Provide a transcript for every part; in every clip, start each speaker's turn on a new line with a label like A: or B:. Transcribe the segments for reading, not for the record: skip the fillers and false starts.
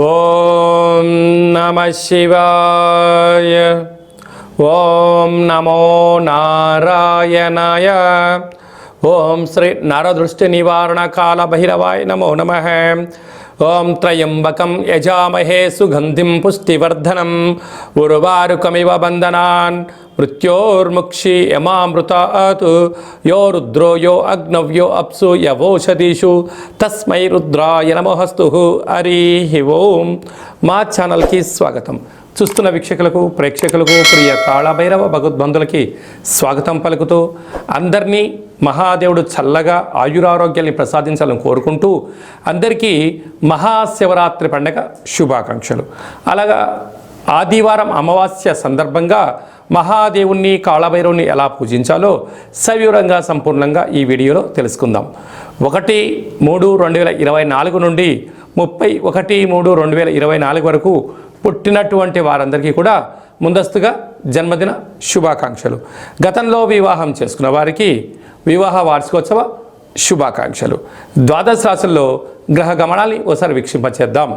A: ఓం నమః శివాయ. ఓం నమో నారాయణాయ. ఓం శ్రీ నరదృష్టి నివారణ కాల భైరవాయ నమో నమః. ఓం త్రయంబకం యజామహే సుగంధిం పుష్టివర్ధనం ఉర్వారుకమివ బంధనాన్ మృత్యోర్ముక్షి యమామృతాత్ యో రుద్రో యో అగ్నవ్యో అప్సు యవోషధీషు తస్మై రుద్రాయ నమోస్తు. హరి ఓం. మా ఛానల్కి స్వాగతం. చూస్తున్న వీక్షకులకు ప్రేక్షకులకు ప్రియ కాళభైరవ భగవద్బంధులకి స్వాగతం పలుకుతూ అందరినీ మహాదేవుడు చల్లగా ఆయురారోగ్యాన్ని ప్రసాదించాలని కోరుకుంటూ అందరికీ మహాశివరాత్రి పండుగ శుభాకాంక్షలు. అలాగా ఆదివారం అమావాస్య సందర్భంగా మహాదేవుణ్ణి కాళభైరవుని ఎలా పూజించాలో సవివరంగా సంపూర్ణంగా ఈ వీడియోలో తెలుసుకుందాం. 1/3/2024 నుండి 31/3/2024 వరకు పుట్టినటువంటి వారందరికీ కూడా ముందస్తుగా జన్మదిన శుభాకాంక్షలు. గతంలో వివాహం చేసుకున్న వారికి వివాహ వార్షికోత్సవ శుభాకాంక్షలు. ద్వాదశ రాశుల్లో గ్రహ గమనాన్ని ఒకసారి వీక్షింపచేద్దాం.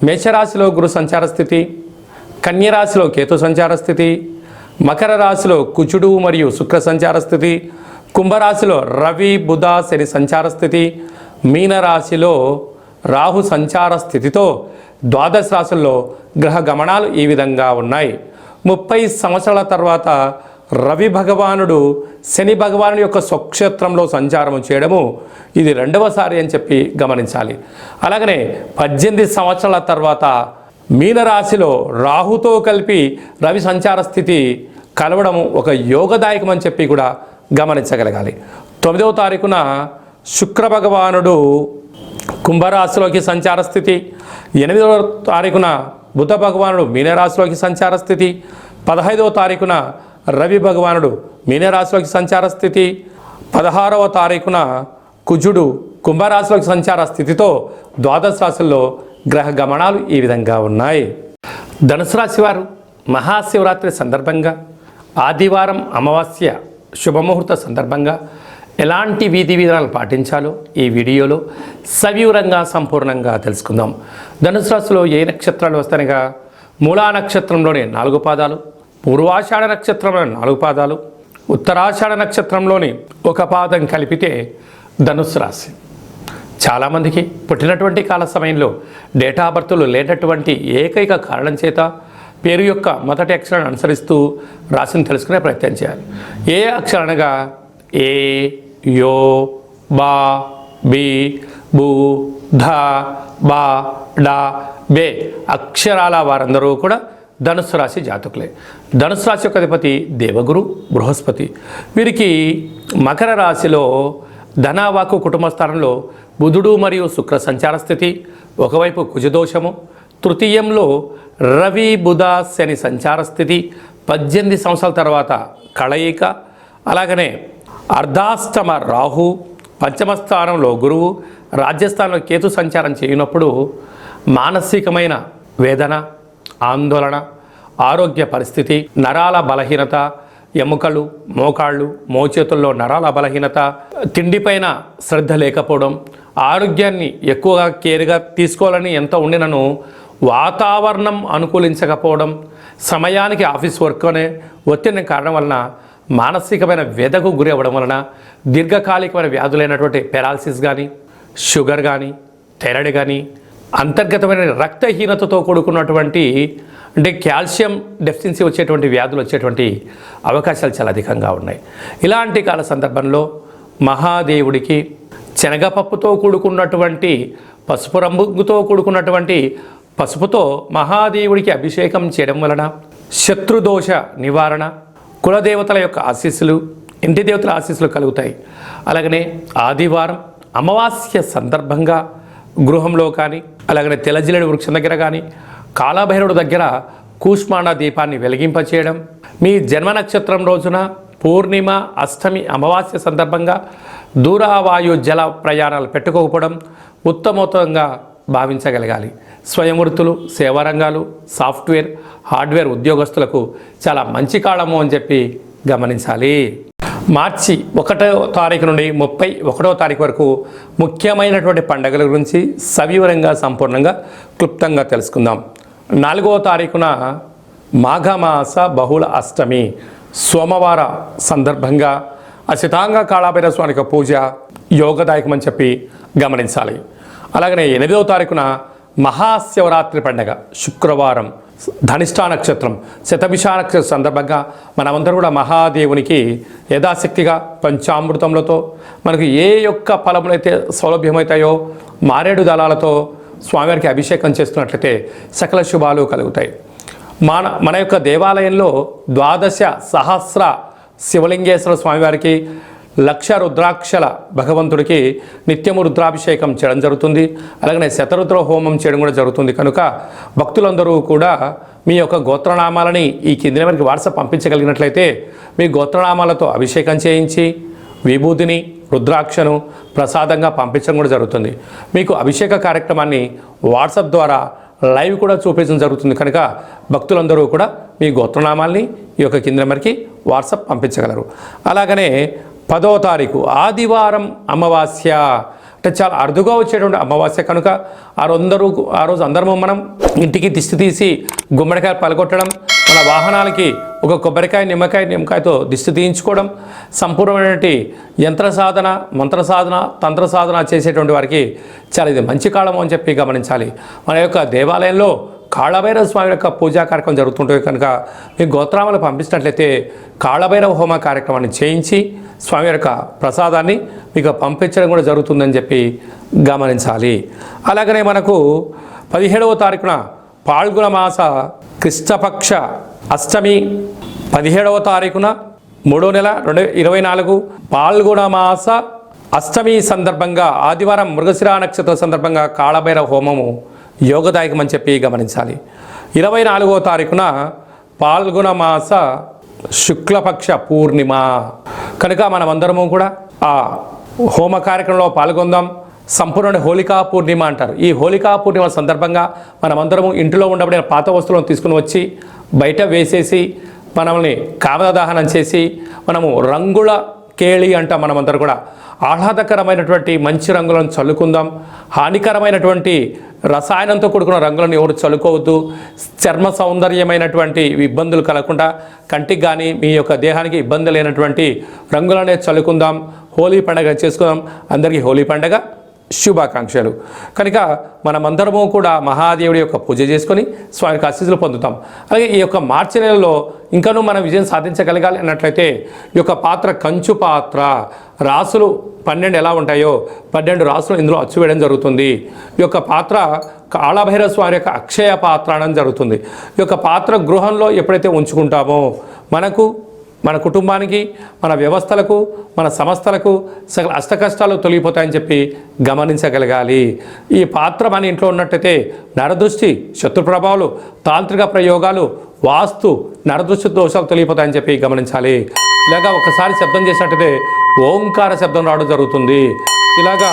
A: మేషరాశిలో గురు సంచార స్థితి, కన్యరాశిలో కేతు సంచార స్థితి, మకర రాశిలో కుజుడు మరియు శుక్ర సంచార స్థితి, కుంభరాశిలో రవి బుధ శని సంచార స్థితి, మీనరాశిలో రాహు సంచార స్థితితో ద్వాదశ రాశుల్లో గ్రహ గమనాలు ఈ విధంగా ఉన్నాయి. 30 సంవత్సరాల తర్వాత రవి భగవానుడు శని భగవానుడి యొక్క స్వక్షేత్రంలో సంచారం చేయడము ఇది రెండవసారి అని చెప్పి గమనించాలి. అలాగనే 18 సంవత్సరాల తర్వాత మీనరాశిలో రాహుతో కలిపి రవి సంచార స్థితి కలవడము ఒక యోగదాయకం అని చెప్పి కూడా గమనించగలగాలి. 9వ తారీఖున శుక్ర భగవానుడు కుంభరాశిలోకి సంచార స్థితి, 8వ తారీఖున బుధ భగవానుడు మీనరాశిలోకి సంచార స్థితి, 15వ తారీఖున రవి భగవానుడు మీనరాశిలోకి సంచార స్థితి, 16వ తారీఖున కుజుడు కుంభరాశిలోకి సంచార స్థితితో ద్వాదశ రాశుల్లో గ్రహ గమనాలు ఈ విధంగా ఉన్నాయి. ధనుసు రాశి వారు మహాశివరాత్రి సందర్భంగా ఆదివారం అమావాస్య శుభముహూర్త సందర్భంగా ఎలాంటి విధి విధానాలు పాటించాలో ఈ వీడియోలో సవివరంగా సంపూర్ణంగా తెలుసుకుందాం. ధనుసు రాశిలో ఏ నక్షత్రాలు వస్తాయనగా మూలా నక్షత్రంలోని 4 పాదాలు, పూర్వాషాఢ నక్షత్రంలోని 4 పాదాలు, ఉత్తరాషాఢ నక్షత్రంలోని 1 పాదం కలిపితే ధనుసు రాశి. చాలామందికి పుట్టినటువంటి కాల సమయంలో డేటా బర్త్లు లేనటువంటి ఏకైక కారణం చేత పేరు యొక్క మొదటి అక్షరాన్ని అనుసరిస్తూ రాశిని తెలుసుకునే ప్రయత్నం చేయాలి. ఏ అక్షరానగా ఏ, యో, బా, బి, బు, ధ, బా, డా, బే అక్షరాల వారందరూ కూడా ధనుసు రాశి జాతకులే. ధనుసు రాశి యొక్క అధిపతి దేవగురు బృహస్పతి. వీరికి మకర రాశిలో ధనవాకు కుటుంబ స్థానంలో బుధుడు మరియు శుక్ర సంచార స్థితి, ఒకవైపు కుజదోషము, తృతీయంలో రవి బుధ శని సంచార స్థితి, 18 సంవత్సరాల తర్వాత కళయిక, అలాగనే అర్ధాష్టమ రాహు, పంచమ స్థానంలో గురువు, రాజ్యస్థానంలో కేతు సంచారం చేయనప్పుడు మానసికమైన వేదన, ఆందోళన, ఆరోగ్య పరిస్థితి, నరాల బలహీనత, ఎముకలు, మోకాళ్ళు, మోచేతుల్లో నరాల బలహీనత, తిండిపైన శ్రద్ధ లేకపోవడం, ఆరోగ్యాన్ని ఎక్కువగా కేర్గా తీసుకోవాలని ఎంత ఉండినను వాతావరణం అనుకూలించకపోవడం, సమయానికి ఆఫీస్ వర్క్ అనే ఒత్తిడి కారణం వలన మానసికమైన వ్యధకు గురి అవ్వడం వలన దీర్ఘకాలికమైన వ్యాధులైనటువంటి పెరాలసిస్ కానీ, షుగర్ కానీ, థైరాయిడ్ కానీ, అంతర్గతమైన రక్తహీనతతో కూడుకున్నటువంటి అంటే కాల్షియం డెఫిషియన్సీ వచ్చేటువంటి వ్యాధులు వచ్చేటువంటి అవకాశాలు చాలా అధికంగా ఉన్నాయి. ఇలాంటి కాల సందర్భంలో మహాదేవుడికి శనగపప్పుతో కూడుకున్నటువంటి పసుపు రంగుతో కూడుకున్నటువంటి పసుపుతో మహాదేవుడికి అభిషేకం చేయడం వలన శత్రుదోష నివారణ, కులదేవతల యొక్క ఆశీస్సులు, ఇంటి దేవతల ఆశీస్సులు కలుగుతాయి. అలాగనే ఆదివారం అమావాస్య సందర్భంగా గృహంలో కానీ, అలాగనే తెల్లజిల్లెడు వృక్షం దగ్గర కానీ, కాళభైరవుడి దగ్గర కూష్మాండ దీపాన్ని వెలిగింపచేయడం, మీ జన్మ నక్షత్రం రోజున పూర్ణిమ, అష్టమి, అమావాస్య సందర్భంగా దూరవాయు జల ప్రయాణాలు పెట్టుకోకపోవడం ఉత్తమోత్తంగా భావించగలగాలి. స్వయం వృత్తులు, సేవారంగాలు, సాఫ్ట్వేర్, హార్డ్వేర్ ఉద్యోగస్తులకు చాలా మంచి కాలము అని చెప్పి గమనించాలి. మార్చి 1వ తారీఖు నుండి 31వ తారీఖు వరకు ముఖ్యమైనటువంటి పండుగల గురించి సవివరంగా సంపూర్ణంగా క్లుప్తంగా తెలుసుకుందాం. 4వ తారీఖున మాఘమాస బహుళ అష్టమి సోమవార సందర్భంగా అసితాంగ కాళభైరవ స్వామి యొక్క పూజ యోగదాయకమని చెప్పి గమనించాలి. అలాగనే 8వ తారీఖున మహాశివరాత్రి పండుగ శుక్రవారం ధనిష్టా నక్షత్రం శతభిష నక్షత్రం సందర్భంగా మనమందరూ కూడా మహాదేవునికి యథాశక్తిగా పంచామృతములతో మనకు ఏ యొక్క ఫలములైతే సౌలభ్యమవుతాయో మారేడు దళాలతో స్వామివారికి అభిషేకం చేస్తున్నట్లయితే సకల శుభాలు కలుగుతాయి. మన యొక్క దేవాలయంలో 12 సహస్ర శివలింగేశ్వర స్వామివారికి 1,00,000 రుద్రాక్షల భగవంతుడికి నిత్యము రుద్రాభిషేకం చేయడం జరుగుతుంది. అలాగనే శతరుద్ర హోమం చేయడం కూడా జరుగుతుంది. కనుక భక్తులందరూ కూడా మీ యొక్క గోత్రనామాలని ఈ కింది నెంబర్కి వాట్సాప్ పంపించగలిగినట్లయితే మీ గోత్రనామాలతో అభిషేకం చేయించి విభూతిని రుద్రాక్షను ప్రసాదంగా పంపించడం కూడా జరుగుతుంది. మీకు అభిషేక కార్యక్రమాన్ని వాట్సాప్ ద్వారా లైవ్ కూడా చూపించడం జరుగుతుంది. కనుక భక్తులందరూ కూడా మీ గోత్రనామాల్ని ఈ యొక్క కింది నెంబర్కి వాట్సాప్ పంపించగలరు. అలాగనే 10వ తారీఖు ఆదివారం అమావాస్య అంటే చాలా అరుదుగా వచ్చేటువంటి అమావాస్య కనుక ఆ రోజు అందరము మనం ఇంటికి దిష్టి తీసి గుమ్మడికాయ పలగొట్టడం, మన వాహనాలకి ఒక కొబ్బరికాయ నిమ్మకాయతో దిష్టి తీయించుకోవడం, సంపూర్ణమైనటువంటి యంత్ర సాధన మంత్ర సాధన తంత్ర సాధన చేసేటువంటి వారికి చాలా ఇది మంచి కాలము అని చెప్పి గమనించాలి. మన యొక్క దేవాలయంలో కాళభైరవ స్వామి యొక్క పూజా కార్యక్రమం జరుగుతుంటుంది. కనుక మీ గోత్రామాలు పంపించినట్లయితే కాళభైరవ హోమ కార్యక్రమాన్ని చేయించి స్వామి యొక్క ప్రసాదాన్ని మీకు పంపించడం కూడా జరుగుతుందని చెప్పి గమనించాలి. అలాగనే మనకు 17వ తారీఖున పాల్గొన మాస కృష్ణపక్ష అష్టమి 17వ తారీఖున 3వ నెల 2024 పాల్గొన మాస అష్టమి సందర్భంగా ఆదివారం మృగశిర నక్షత్ర సందర్భంగా కాళభైరవ హోమము యోగదాయకమని చెప్పి గమనించాలి. 24వ తారీఖున పాల్గొన మాస శుక్లపక్ష పూర్ణిమ కనుక మనమందరము కూడా ఆ హోమ కార్యక్రమంలో పాల్గొందాం. సంపూర్ణ హోళికా పూర్ణిమ అంటారు. ఈ హోళికా పూర్ణిమ సందర్భంగా మనమందరము ఇంటిలో ఉండబడిన పాత వస్తువులను తీసుకుని వచ్చి బయట వేసేసి మనల్ని కామదహనం చేసి మనము రంగుల కేళి అంట మనమందరూ కూడా ఆహ్లాదకరమైనటువంటి మంచి రంగులను చల్లుకుందాం. హానికరమైనటువంటి రసాయనంతో కూడుకున్న రంగులను ఎవరు చల్లుకోవద్దు. చర్మ సౌందర్యమైనటువంటి ఇబ్బందులు కలగకుండా కంటికి కానీ మీ యొక్క దేహానికి ఇబ్బంది లేనటువంటి రంగులనే చల్లుకుందాం. హోలీ పండుగ చేసుకుందాం. అందరికీ హోలీ పండుగ శుభాకాంక్షలు. కనుక మనమందరము కూడా మహాదేవుడి యొక్క పూజ చేసుకొని స్వామికి ఆశీస్సులు పొందుతాం. అలాగే ఈ యొక్క మార్చి నెలలో ఇంకనూ మనం విజయం సాధించగలగాలి అన్నట్లయితే ఈ యొక్క పాత్ర కంచు పాత్ర రాసులు 12 ఎలా ఉంటాయో 12 రాసులు ఇందులో అచ్చు వేయడం జరుగుతుంది. ఈ యొక్క పాత్ర కాళభైరవ స్వామి యొక్క అక్షయ పాత్ర అనడం జరుగుతుంది. ఈ యొక్క పాత్ర గృహంలో ఎప్పుడైతే ఉంచుకుంటామో మన కుటుంబానికి మన వ్యవస్థలకు మన సంస్థలకు సకల అష్టకష్టాలు తొలగిపోతాయని చెప్పి గమనించగలగాలి. ఈ పాత్ర మన ఇంట్లో ఉన్నట్టయితే నరదృష్టి శత్రు ప్రభావాలు తాంత్రిక ప్రయోగాలు వాస్తు నరదృష్టి దోషాలు తొలగిపోతాయని చెప్పి గమనించాలి. ఇలాగా ఒకసారి శబ్దం చేసినట్టయితే ఓంకార శబ్దం రావడం జరుగుతుంది. ఇలాగా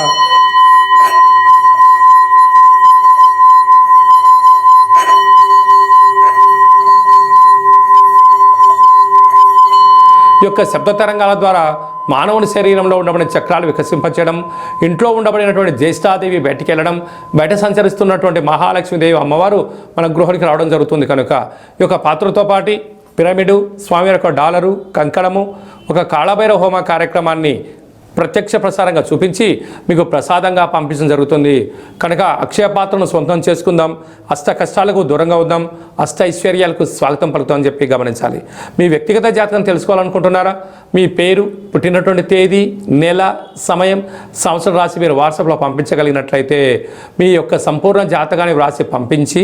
A: ఈ యొక్క శబ్ద తరంగాల ద్వారా మానవుని శరీరంలో ఉండబడిన చక్రాలు వికసింపచేయడం, ఇంట్లో ఉండబడినటువంటి జ్యేష్ఠాదేవి బయటికి వెళ్ళడం, బయట సంచరిస్తున్నటువంటి మహాలక్ష్మీదేవి అమ్మవారు మన గృహానికి రావడం జరుగుతుంది. కనుక ఈ యొక్క పాత్రతో పాటు పిరమిడు స్వామి యొక్క డాలరు కంకణము ఒక కాళభైరవ హోమ కార్యక్రమాన్ని ప్రత్యక్ష ప్రసారంగా చూపించి మీకు ప్రసాదంగా పంపించడం జరుగుతుంది. కనుక అక్షయ పాత్రను సొంతం చేసుకుందాం. అష్ట కష్టాలకు దూరంగా ఉందాం. అష్ట ఐశ్వర్యాలకు స్వాగతం పలుకుతామని చెప్పి గమనించాలి. మీ వ్యక్తిగత జాతకం తెలుసుకోవాలనుకుంటున్నారా? మీ పేరు, పుట్టినటువంటి తేదీ, నెల, సమయం, సంవత్సరం రాసి మీరు వాట్సాప్లో పంపించగలిగినట్లయితే మీ యొక్క సంపూర్ణ జాతకాన్ని వ్రాసి పంపించి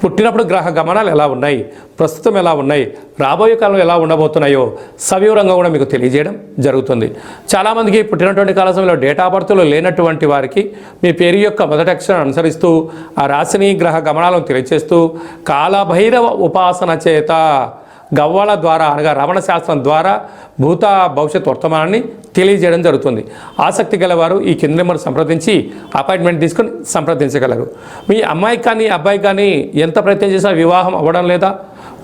A: పుట్టినప్పుడు గ్రహ గమనాలు ఎలా ఉన్నాయి, ప్రస్తుతం ఎలా ఉన్నాయి, రాబోయే కాలంలో ఎలా ఉండబోతున్నాయో సవివరంగా కూడా మీకు తెలియజేయడం జరుగుతుంది. చాలామందికి పుట్టినటువంటి కాల సమయంలో డేట్ ఆఫ్ బర్త్లో లేనటువంటి వారికి మీ పేరు యొక్క మొదటి అక్షరాన్ని అనుసరిస్తూ ఆ రాశిని గ్రహ గమనాలను తెలియజేస్తూ కాళభైరవ ఉపాసన చేత గవ్వాల ద్వారా అనగా రమణ శాస్త్రం ద్వారా భూత భవిష్యత్ వర్తమానాన్ని తెలియజేయడం జరుగుతుంది. ఆసక్తి గలవారు ఈ కింద నెంబర్ సంప్రదించి అపాయింట్మెంట్ తీసుకొని సంప్రదించగలరు. మీ అమ్మాయికి కానీ అబ్బాయికి కానీ ఎంత ప్రయత్నం చేసినా వివాహం అవ్వడం లేదా,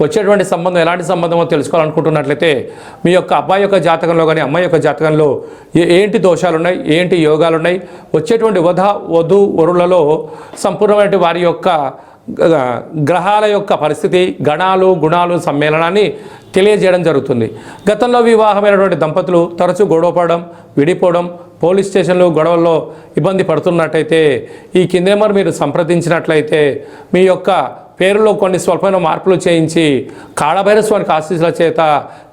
A: వచ్చేటువంటి సంబంధం ఎలాంటి సంబంధమో తెలుసుకోవాలనుకుంటున్నట్లయితే మీ యొక్క అబ్బాయి యొక్క జాతకంలో కానీ అమ్మాయి యొక్క జాతకంలో ఏంటి దోషాలు ఉన్నాయి, ఏంటి యోగాలు ఉన్నాయి, వచ్చేటువంటి వధువరులలో సంపూర్ణమైన వారి యొక్క గ్రహాల యొక్క పరిస్థితి, గణాలు గుణాలు సమ్మేళనాన్ని తెలియజేయడం జరుగుతుంది. గతంలో వివాహమైనటువంటి దంపతులు తరచూ గొడవపడడం, విడిపోవడం, పోలీస్ స్టేషన్లు గొడవల్లో ఇబ్బంది పడుతున్నట్టయితే ఈ కింద నెంబర్ మీరు సంప్రదించినట్లయితే మీ యొక్క పేరులో కొన్ని స్వల్పమైన మార్పులు చేయించి కాళభైరస్వామికి ఆశీస్సుల చేత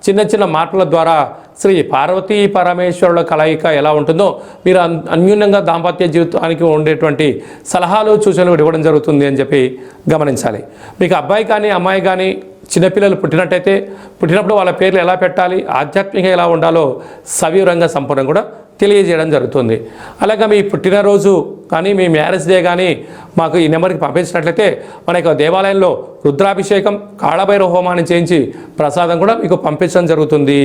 A: చిన్న చిన్న మార్పుల ద్వారా శ్రీ పార్వతీ పరమేశ్వరుల కలయిక ఎలా ఉంటుందో మీరు అన్యూన్యంగా దాంపత్య జీవితానికి ఉండేటువంటి సలహాలు సూచనలు ఇవ్వడం జరుగుతుంది అని చెప్పి గమనించాలి. మీకు అబ్బాయి కానీ అమ్మాయి కానీ చిన్నపిల్లలు పుట్టినప్పుడు వాళ్ళ పేర్లు ఎలా పెట్టాలి, ఆధ్యాత్మికంగా ఎలా ఉండాలో సవివరంగా సంపూర్ణంగా కూడా తెలియజేయడం జరుగుతుంది. అలాగే మీ పుట్టినరోజు కానీ మీ మ్యారేజ్ డే కానీ మాకు ఈ నెంబర్కి పంపించినట్లయితే మన యొక్క దేవాలయంలో రుద్రాభిషేకం, కాళభైరవ హోమాన్ని చేయించి ప్రసాదం కూడా మీకు పంపించడం జరుగుతుంది.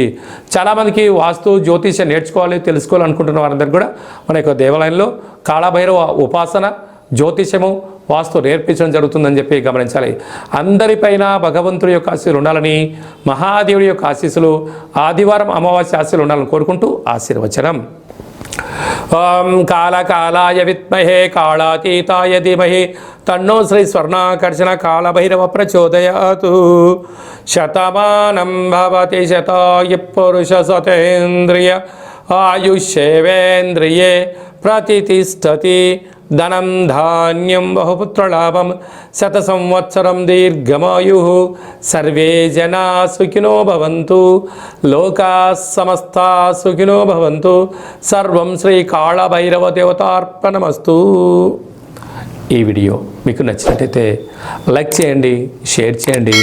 A: చాలామందికి వాస్తు జ్యోతిష్యం నేర్చుకోవాలి, తెలుసుకోవాలనుకుంటున్న వారందరికీ కూడా మన యొక్క దేవాలయంలో కాళభైరవ ఉపాసన, జ్యోతిష్యము, వాస్తు నేర్పించడం జరుగుతుందని చెప్పి గమనించాలి. అందరిపైన భగవంతుడి యొక్క ఆశీస్సులు ఉండాలని, మహాదేవుడి యొక్క ఆశీస్సులు, ఆదివారం అమావాస్య ఆశీస్సులు ఉండాలని కోరుకుంటూ ఆశీర్వచనం. ఓం కాళకాలాయ విద్మహే కాళాతీతాయ ధీమహి తన్నో శ్రీ స్వర్ణాకర్షణ కాళభైరవ ప్రచోదయాతు. శతమానం భవతి శతాయు పురుష సతేంద్రియ ఆయుష్యేవేంద్రియే ప్రతిష్టతి. ధనం ధాన్యం బహుపుత్రలాభం శత సంవత్సరం దీర్ఘమాయు. సర్వే జనా సుఖినో భవంతు, లోకా సమస్తా సుఖినో భవంతు. సర్వం శ్రీ కాళభైరవ దేవతార్పణమస్తు. ఈ వీడియో మీకు నచ్చినట్టయితే లైక్ చేయండి, షేర్ చేయండి,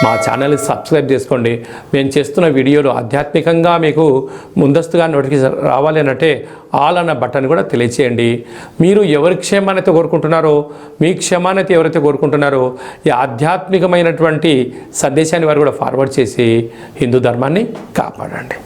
A: మా ఛానల్ని సబ్స్క్రైబ్ చేసుకోండి. మేము చేస్తున్న వీడియోలు ఆధ్యాత్మికంగా మీకు ముందస్తుగా నోటిఫికేషన్ రావాలి అన్నట్టే ఆల్ అన్న బటన్ కూడా తెలియచేయండి. మీరు ఎవరి క్షేమాన్ని కోరుకుంటున్నారో, మీ క్షేమాన్ని ఎవరైతే కోరుకుంటున్నారో ఈ ఆధ్యాత్మికమైనటువంటి సందేశాన్ని వారు కూడా ఫార్వర్డ్ చేసి హిందూ ధర్మాన్ని కాపాడండి.